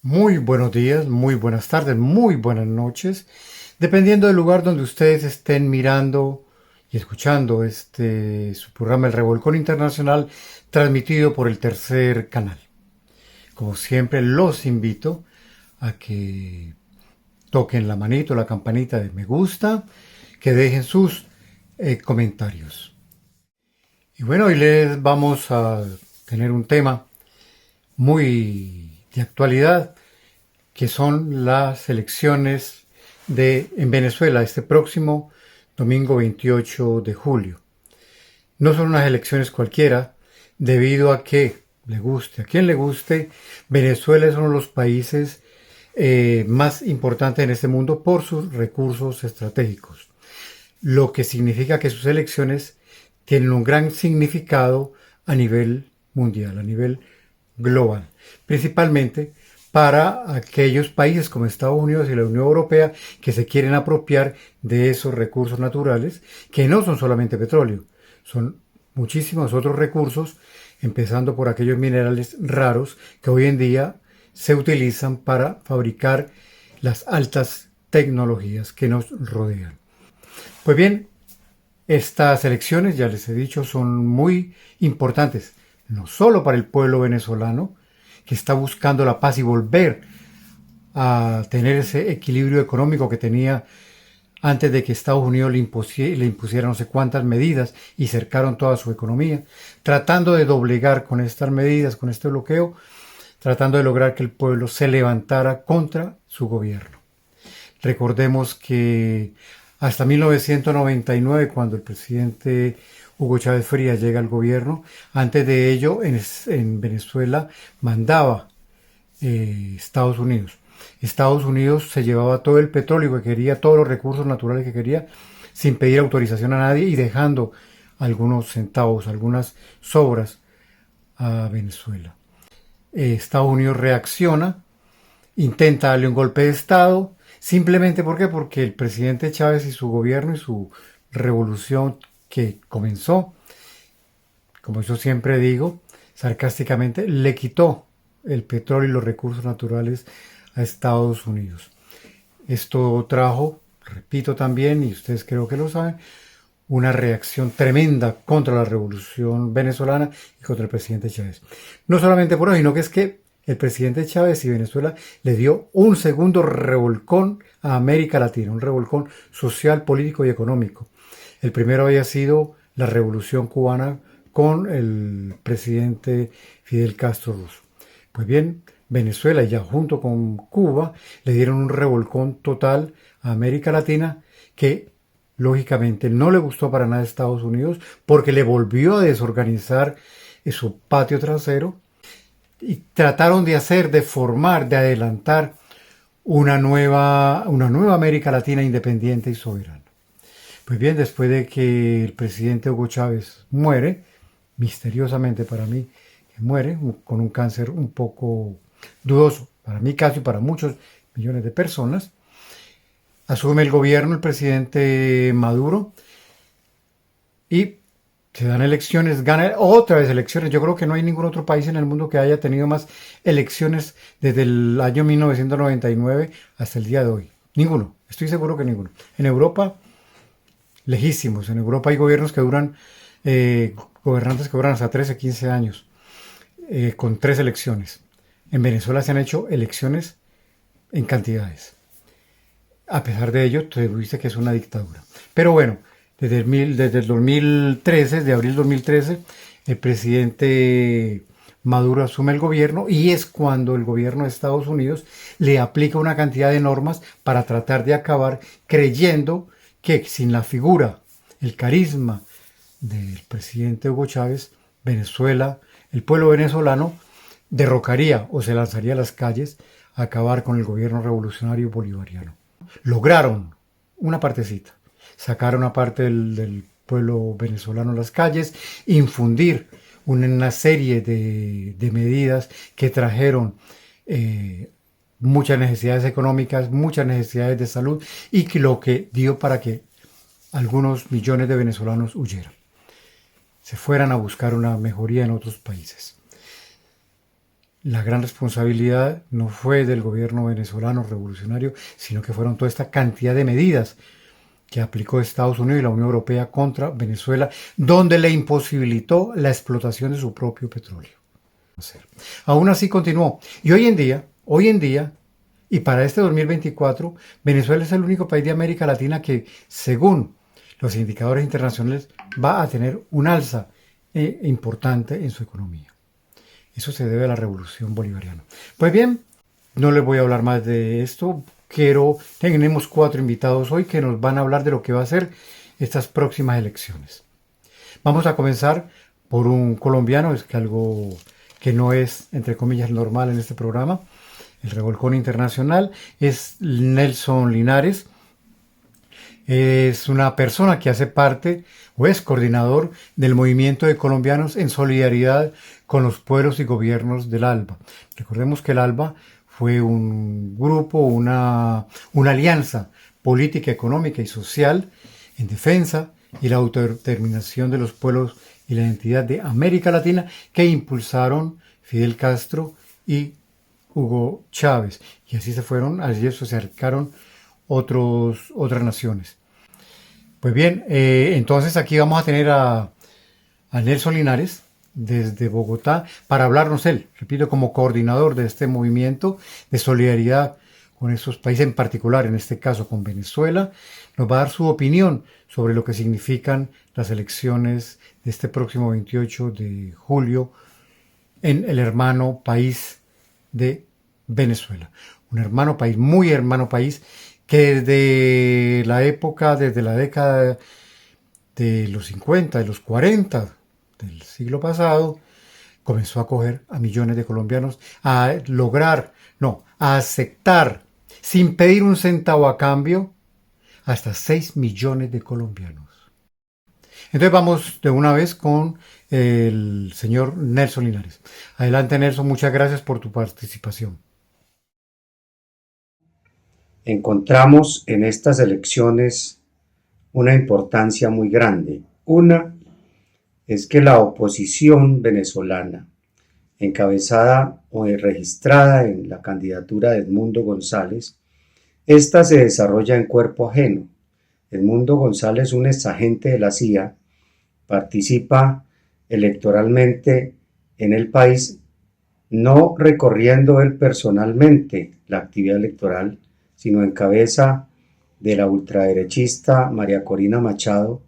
Muy buenos días, muy buenas tardes, muy buenas noches, dependiendo del lugar donde ustedes estén mirando y escuchando su programa El Revolcón Internacional, transmitido por el tercer canal. Como siempre, los invito a que toquen la manito, la campanita de me gusta, que dejen sus comentarios. Y bueno, hoy les vamos a tener un tema muy de actualidad, que son las elecciones en Venezuela este próximo domingo 28 de julio. No son unas elecciones cualquiera, debido a que, le guste a quien le guste, Venezuela es uno de los países más importantes en este mundo por sus recursos estratégicos, lo que significa que sus elecciones tienen un gran significado a nivel mundial, a nivel global, principalmente para aquellos países como Estados Unidos y la Unión Europea que se quieren apropiar de esos recursos naturales, que no son solamente petróleo, son muchísimos otros recursos, empezando por aquellos minerales raros que hoy en día se utilizan para fabricar las altas tecnologías que nos rodean. Pues bien, estas elecciones, ya les he dicho, son muy importantes, no solo para el pueblo venezolano, que está buscando la paz y volver a tener ese equilibrio económico que tenía antes de que Estados Unidos le impusiera no sé cuántas medidas y cercaron toda su economía, tratando de doblegar con estas medidas, con este bloqueo, tratando de lograr que el pueblo se levantara contra su gobierno. Recordemos que hasta 1999, cuando el presidente Hugo Chávez Frías llega al gobierno, antes de ello en Venezuela mandaba Estados Unidos. Estados Unidos se llevaba todo el petróleo que quería, todos los recursos naturales que quería, sin pedir autorización a nadie y dejando algunos centavos, algunas sobras a Venezuela. Estados Unidos reacciona, intenta darle un golpe de Estado, simplemente ¿por qué? Porque el presidente Chávez y su gobierno y su revolución que comenzó, como yo siempre digo, sarcásticamente, le quitó el petróleo y los recursos naturales a Estados Unidos. Esto trajo, repito también, y ustedes creo que lo saben, una reacción tremenda contra la revolución venezolana y contra el presidente Chávez. No solamente por eso, sino que es que el presidente Chávez y Venezuela le dio un segundo revolcón a América Latina, un revolcón social, político y económico. El primero había sido la revolución cubana con el presidente Fidel Castro Russo. Pues bien, Venezuela ya junto con Cuba le dieron un revolcón total a América Latina que lógicamente no le gustó para nada a Estados Unidos porque le volvió a desorganizar su patio trasero y trataron de hacer, de formar, de adelantar una nueva América Latina independiente y soberana. Pues bien, después de que el presidente Hugo Chávez muere, misteriosamente para mí, que muere con un cáncer un poco dudoso, para mí casi para muchos millones de personas, asume el gobierno el presidente Maduro y se dan elecciones, gana otra vez elecciones. Yo creo que no hay ningún otro país en el mundo que haya tenido más elecciones desde el año 1999 hasta el día de hoy. Ninguno, estoy seguro que ninguno. En Europa, lejísimos. En Europa hay gobiernos que duran, gobernantes que duran hasta 13, 15 años, con 3 elecciones. En Venezuela se han hecho elecciones en cantidades. A pesar de ello, te dice que es una dictadura. Pero bueno, desde el 2013, de abril 2013, el presidente Maduro asume el gobierno y es cuando el gobierno de Estados Unidos le aplica una cantidad de normas para tratar de acabar, creyendo que sin la figura, el carisma del presidente Hugo Chávez, Venezuela, el pueblo venezolano derrocaría o se lanzaría a las calles a acabar con el gobierno revolucionario bolivariano. Lograron una partecita, sacar una parte del pueblo venezolano a las calles, infundir una serie de medidas que trajeron muchas necesidades económicas, muchas necesidades de salud y que lo que dio para que algunos millones de venezolanos huyeran, se fueran a buscar una mejoría en otros países. la gran responsabilidad no fue del gobierno venezolano revolucionario, sino que fueron toda esta cantidad de medidas que aplicó Estados Unidos y la Unión Europea contra Venezuela, donde le imposibilitó la explotación de su propio petróleo. Aún así continuó. Y hoy en día, y para este 2024, Venezuela es el único país de América Latina que, según los indicadores internacionales, va a tener un alza importante en su economía. Eso se debe a la revolución bolivariana. Pues bien, no les voy a hablar más de esto. Tenemos 4 invitados hoy que nos van a hablar de lo que va a ser estas próximas elecciones. Vamos a comenzar por un colombiano, es que algo que no es, entre comillas, normal en este programa. El Revolcón Internacional es Nelson Linares. Es una persona que hace parte o es coordinador del movimiento de colombianos en solidaridad con los pueblos y gobiernos del ALBA. Recordemos que el ALBA fue un grupo, una alianza política, económica y social en defensa y la autodeterminación de los pueblos y la identidad de América Latina que impulsaron Fidel Castro y Hugo Chávez. Y así se acercaron otras naciones. Pues bien, entonces aquí vamos a tener a Nelson Linares desde Bogotá para hablarnos él, repito, como coordinador de este movimiento de solidaridad con estos países, en particular, en este caso con Venezuela. Nos va a dar su opinión sobre lo que significan las elecciones de este próximo 28 de julio en el hermano país de Venezuela. Un hermano país, muy hermano país, que desde la década de los 50, de los 40 del siglo pasado, comenzó a acoger a millones de colombianos, a aceptar, sin pedir un centavo a cambio, hasta 6 millones de colombianos. Entonces vamos de una vez con el señor Nelson Linares. Adelante, Nelson, muchas gracias por tu participación. Encontramos en estas elecciones una importancia muy grande. Una es que la oposición venezolana, encabezada o registrada en la candidatura de Edmundo González, esta se desarrolla en cuerpo ajeno. Edmundo González, un exagente de la CIA, participa electoralmente en el país, no recorriendo él personalmente la actividad electoral, sino en cabeza de la ultraderechista María Corina Machado,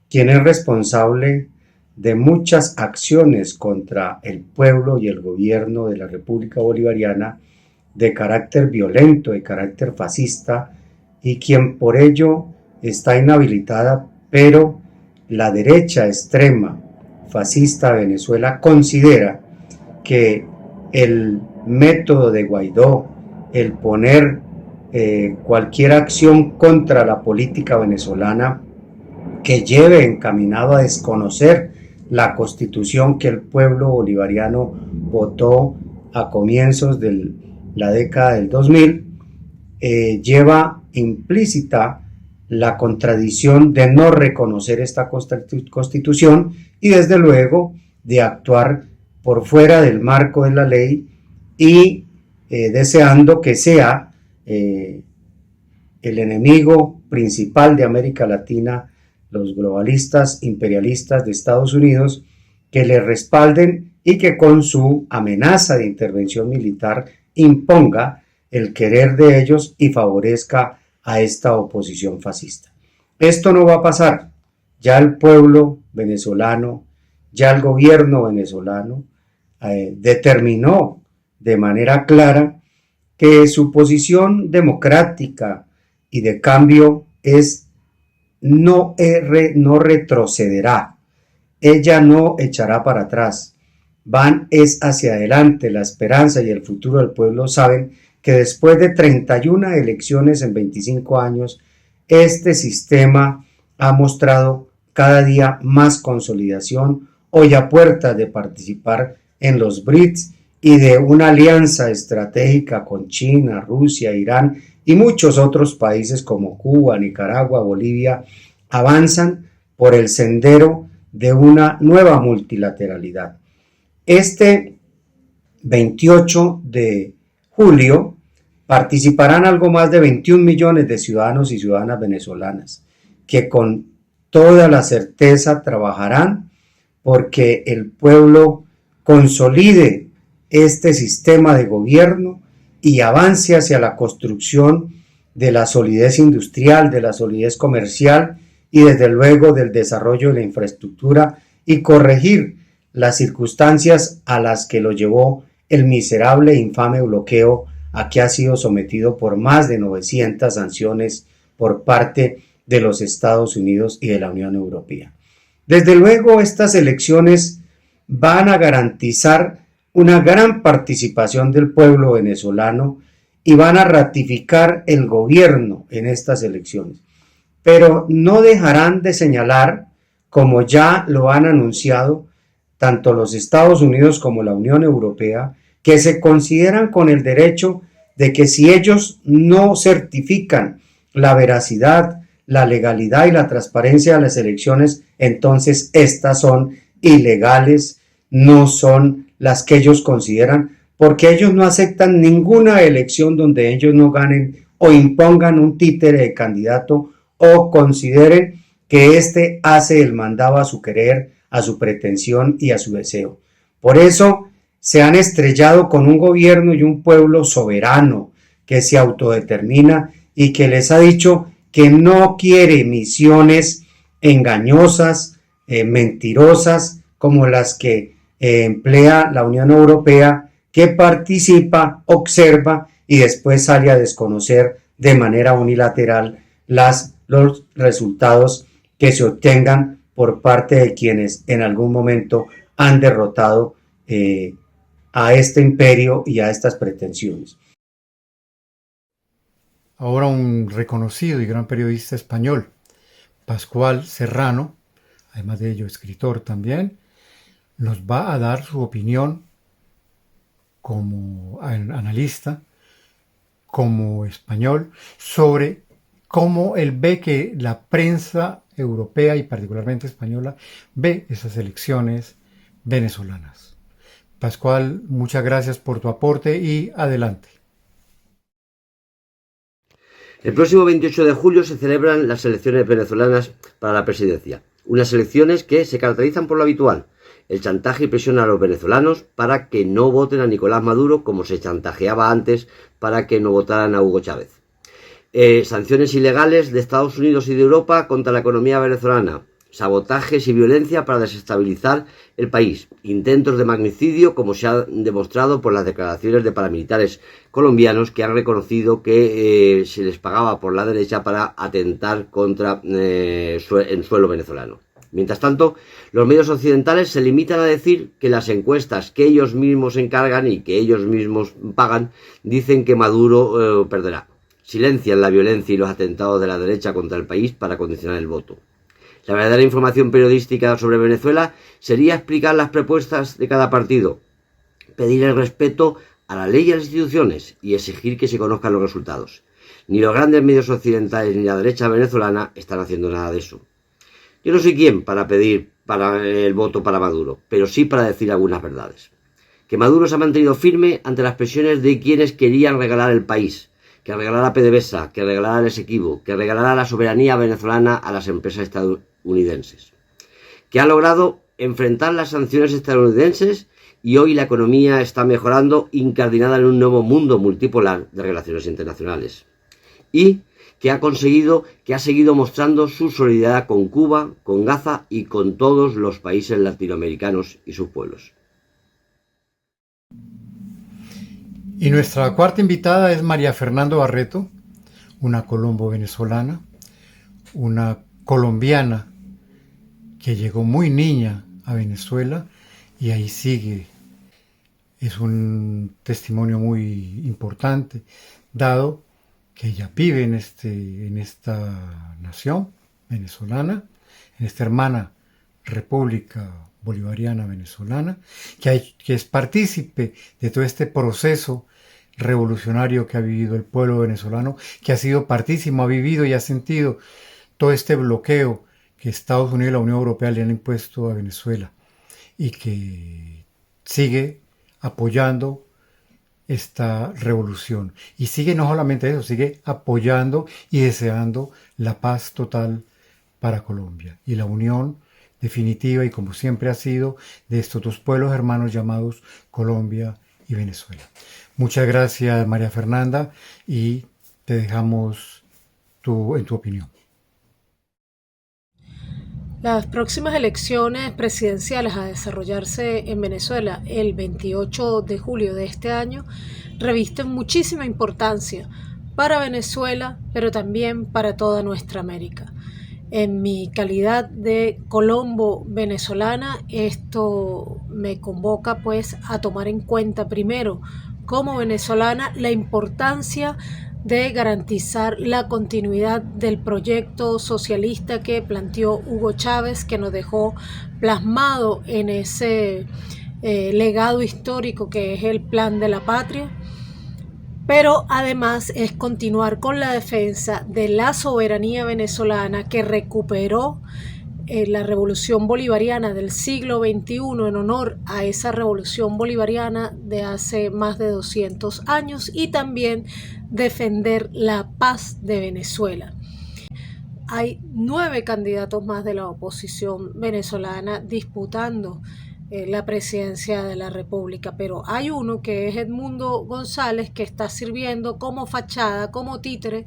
quien es responsable de muchas acciones contra el pueblo y el gobierno de la República Bolivariana de carácter violento, de carácter fascista, y quien por ello está inhabilitada, pero la derecha extrema fascista de Venezuela considera que el método de Guaidó, el poner cualquier acción contra la política venezolana que lleve encaminado a desconocer la constitución que el pueblo bolivariano votó a comienzos de la década del 2000, lleva implícita la contradicción de no reconocer esta constitución y desde luego de actuar por fuera del marco de la ley y deseando que sea el enemigo principal de América Latina, los globalistas imperialistas de Estados Unidos, que le respalden y que con su amenaza de intervención militar imponga el querer de ellos y favorezca a esta oposición fascista. Esto no va a pasar. Ya el pueblo venezolano, ya el gobierno venezolano determinó de manera clara que su posición democrática y de cambio no retrocederá. Ella no echará para atrás. Es hacia adelante. La esperanza y el futuro del pueblo saben que después de 31 elecciones en 25 años, este sistema ha mostrado cada día más consolidación, hoy a puertas de participar en los BRICS y de una alianza estratégica con China, Rusia, Irán y muchos otros países como Cuba, Nicaragua, Bolivia, avanzan por el sendero de una nueva multilateralidad. Este 28 de julio participarán algo más de 21 millones de ciudadanos y ciudadanas venezolanas que con toda la certeza trabajarán porque el pueblo consolide este sistema de gobierno y avance hacia la construcción de la solidez industrial, de la solidez comercial y desde luego del desarrollo de la infraestructura y corregir las circunstancias a las que lo llevó el miserable e infame bloqueo a que ha sido sometido por más de 900 sanciones por parte de los Estados Unidos y de la Unión Europea. Desde luego, estas elecciones van a garantizar una gran participación del pueblo venezolano y van a ratificar el gobierno en estas elecciones. Pero no dejarán de señalar, como ya lo han anunciado tanto los Estados Unidos como la Unión Europea, que se consideran con el derecho de que si ellos no certifican la veracidad, la legalidad y la transparencia de las elecciones, entonces estas son ilegales, no son las que ellos consideran, porque ellos no aceptan ninguna elección donde ellos no ganen o impongan un títere de candidato o consideren que éste hace el mandado a su querer, a su pretensión y a su deseo. Por eso se han estrellado con un gobierno y un pueblo soberano que se autodetermina y que les ha dicho que no quiere misiones engañosas, mentirosas, como las que emplea la Unión Europea, que participa, observa y después sale a desconocer de manera unilateral los resultados que se obtengan por parte de quienes en algún momento han derrotado a este imperio y a estas pretensiones. Ahora un reconocido y gran periodista español, Pascual Serrano, además de ello escritor también, nos va a dar su opinión como analista, como español, sobre cómo él ve que la prensa europea y particularmente española ve esas elecciones venezolanas. Pascual, muchas gracias por tu aporte y adelante. El próximo 28 de julio se celebran las elecciones venezolanas para la presidencia. Unas elecciones que se caracterizan por lo habitual: el chantaje y presión a los venezolanos para que no voten a Nicolás Maduro, como se chantajeaba antes para que no votaran a Hugo Chávez. Sanciones ilegales de Estados Unidos y de Europa contra la economía venezolana. Sabotajes y violencia para desestabilizar el país. Intentos de magnicidio, como se ha demostrado por las declaraciones de paramilitares colombianos que han reconocido que se les pagaba por la derecha para atentar contra el suelo venezolano. Mientras tanto, los medios occidentales se limitan a decir que las encuestas que ellos mismos encargan y que ellos mismos pagan dicen que Maduro perderá. Silencian la violencia y los atentados de la derecha contra el país para condicionar el voto. La verdadera información periodística sobre Venezuela sería explicar las propuestas de cada partido, pedir el respeto a la ley y a las instituciones y exigir que se conozcan los resultados. Ni los grandes medios occidentales ni la derecha venezolana están haciendo nada de eso. Yo no soy quien para pedir el voto para Maduro, pero sí para decir algunas verdades. Que Maduro se ha mantenido firme ante las presiones de quienes querían regalar el país, que regalara PDVSA, que regalara el Esequibo, que regalara la soberanía venezolana a las empresas estadounidenses. Que ha logrado enfrentar las sanciones estadounidenses y hoy la economía está mejorando, incardinada en un nuevo mundo multipolar de relaciones internacionales. Y que ha seguido mostrando su solidaridad con Cuba, con Gaza y con todos los países latinoamericanos y sus pueblos. Y nuestra cuarta invitada es María Fernanda Barreto, una colombo-venezolana, una colombiana que llegó muy niña a Venezuela y ahí sigue. Es un testimonio muy importante, dado que ella vive en esta nación venezolana, en esta hermana República Bolivariana Venezolana, que es partícipe de todo este proceso revolucionario que ha vivido el pueblo venezolano, que ha sido partícipe, ha vivido y ha sentido todo este bloqueo que Estados Unidos y la Unión Europea le han impuesto a Venezuela y que sigue apoyando esta revolución. Y sigue no solamente eso, sigue apoyando y deseando la paz total para Colombia y la unión definitiva y como siempre ha sido de estos dos pueblos hermanos llamados Colombia y Venezuela. Muchas gracias María Fernanda y te dejamos en tu opinión. Las próximas elecciones presidenciales a desarrollarse en Venezuela el 28 de julio de este año revisten muchísima importancia para Venezuela, pero también para toda nuestra América. En mi calidad de colombo venezolana, esto me convoca pues a tomar en cuenta primero como venezolana la importancia de garantizar la continuidad del proyecto socialista que planteó Hugo Chávez, que nos dejó plasmado en ese legado histórico que es el Plan de la Patria. Pero además es continuar con la defensa de la soberanía venezolana que recuperó la revolución bolivariana del siglo XXI en honor a esa revolución bolivariana de hace más de 200 años y también defender la paz de Venezuela. Hay 9 candidatos más de la oposición venezolana disputando la presidencia de la República, pero hay uno que es Edmundo González que está sirviendo como fachada, como títere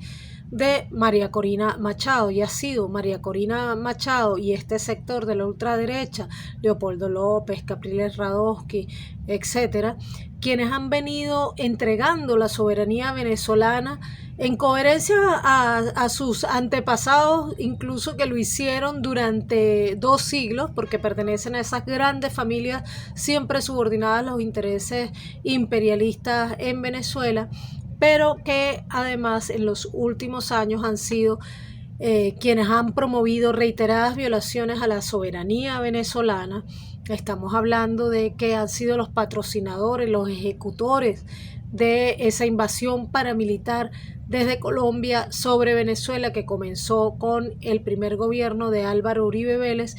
de María Corina Machado, y ha sido María Corina Machado y este sector de la ultraderecha, Leopoldo López, Capriles Radosky, etcétera, quienes han venido entregando la soberanía venezolana en coherencia a sus antepasados, incluso que lo hicieron durante 2 siglos, porque pertenecen a esas grandes familias siempre subordinadas a los intereses imperialistas en Venezuela, pero que además en los últimos años han sido quienes han promovido reiteradas violaciones a la soberanía venezolana. Estamos hablando de que han sido los patrocinadores, los ejecutores de esa invasión paramilitar desde Colombia sobre Venezuela, que comenzó con el primer gobierno de Álvaro Uribe Vélez.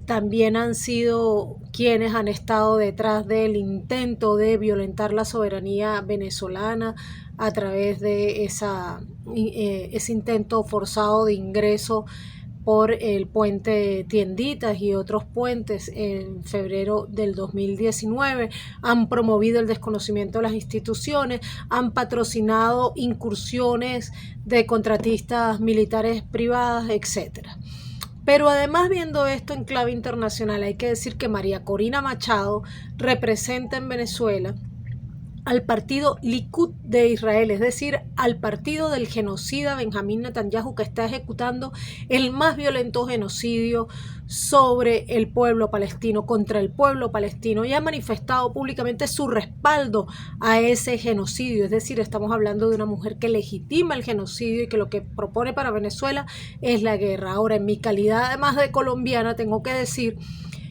También han sido quienes han estado detrás del intento de violentar la soberanía venezolana a través de ese intento forzado de ingreso por el puente Tienditas y otros puentes en febrero del 2019, han promovido el desconocimiento de las instituciones, han patrocinado incursiones de contratistas militares privadas, etc. Pero además, viendo esto en clave internacional, hay que decir que María Corina Machado representa en Venezuela al partido Likud de Israel, es decir, al partido del genocida Benjamín Netanyahu, que está ejecutando el más violento genocidio sobre el pueblo palestino, contra el pueblo palestino, y ha manifestado públicamente su respaldo a ese genocidio. Es decir, estamos hablando de una mujer que legitima el genocidio y que lo que propone para Venezuela es la guerra. Ahora, en mi calidad además de colombiana, tengo que decir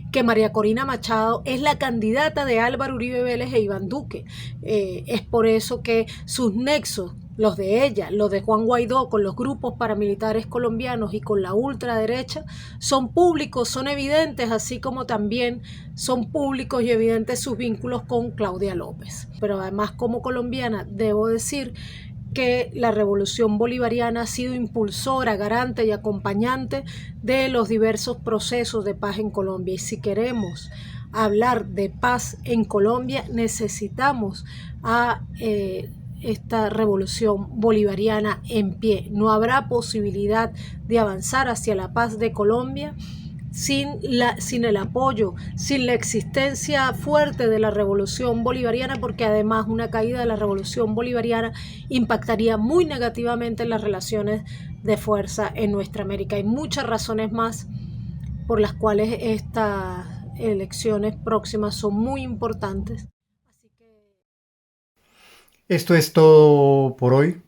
que María Corina Machado es la candidata de Álvaro Uribe Vélez e Iván Duque. Es por eso que sus nexos, los de ella, los de Juan Guaidó con los grupos paramilitares colombianos y con la ultraderecha, son públicos, son evidentes, así como también son públicos y evidentes sus vínculos con Claudia López. Pero además, como colombiana, debo decir que la revolución bolivariana ha sido impulsora, garante y acompañante de los diversos procesos de paz en Colombia. Y si queremos hablar de paz en Colombia, necesitamos a esta revolución bolivariana en pie. No habrá posibilidad de avanzar hacia la paz de Colombia sin el apoyo, sin la existencia fuerte de la revolución bolivariana, porque además una caída de la revolución bolivariana impactaría muy negativamente en las relaciones de fuerza en nuestra América. Hay muchas razones más por las cuales estas elecciones próximas son muy importantes. Esto es todo por hoy.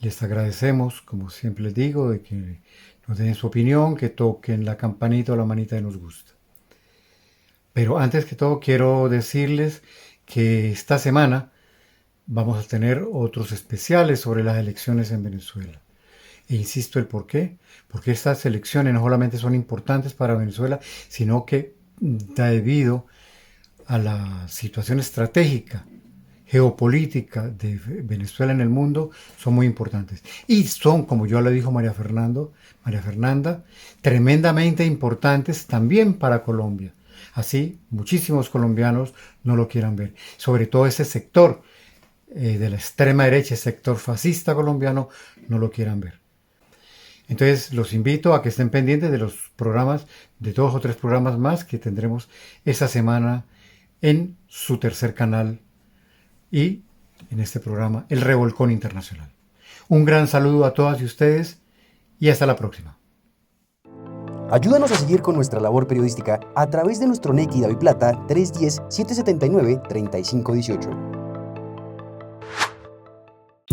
Les agradecemos, como siempre les digo, de que nos den su opinión, que toquen la campanita o la manita de nos gusta. Pero antes que todo quiero decirles que esta semana vamos a tener otros especiales sobre las elecciones en Venezuela. E insisto el por qué. Porque estas elecciones no solamente son importantes para Venezuela, sino que debido a la situación estratégica, geopolítica de Venezuela en el mundo son muy importantes. Y son, como yo le dijo María Fernanda, tremendamente importantes también para Colombia. Así, muchísimos colombianos no lo quieran ver. Sobre todo ese sector de la extrema derecha, ese sector fascista colombiano, no lo quieran ver. Entonces, los invito a que estén pendientes de los programas, de 2 o 3 programas más que tendremos esta semana en su tercer canal y en este programa, El Revolcón Internacional. Un gran saludo a todas y ustedes y hasta la próxima. Ayúdanos a seguir con nuestra labor periodística a través de nuestro NECI DaviPlata 310-779-3518.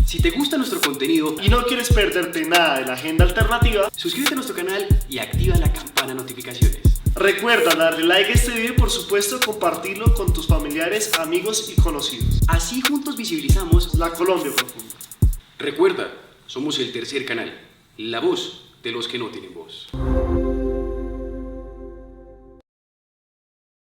Si te gusta nuestro contenido y no quieres perderte nada de la agenda alternativa, suscríbete a nuestro canal y activa la campana de notificaciones. Recuerda darle like a este video y por supuesto compartirlo con tus familiares, amigos y conocidos. Así juntos visibilizamos la Colombia profunda. Recuerda, somos el tercer canal, la voz de los que no tienen voz.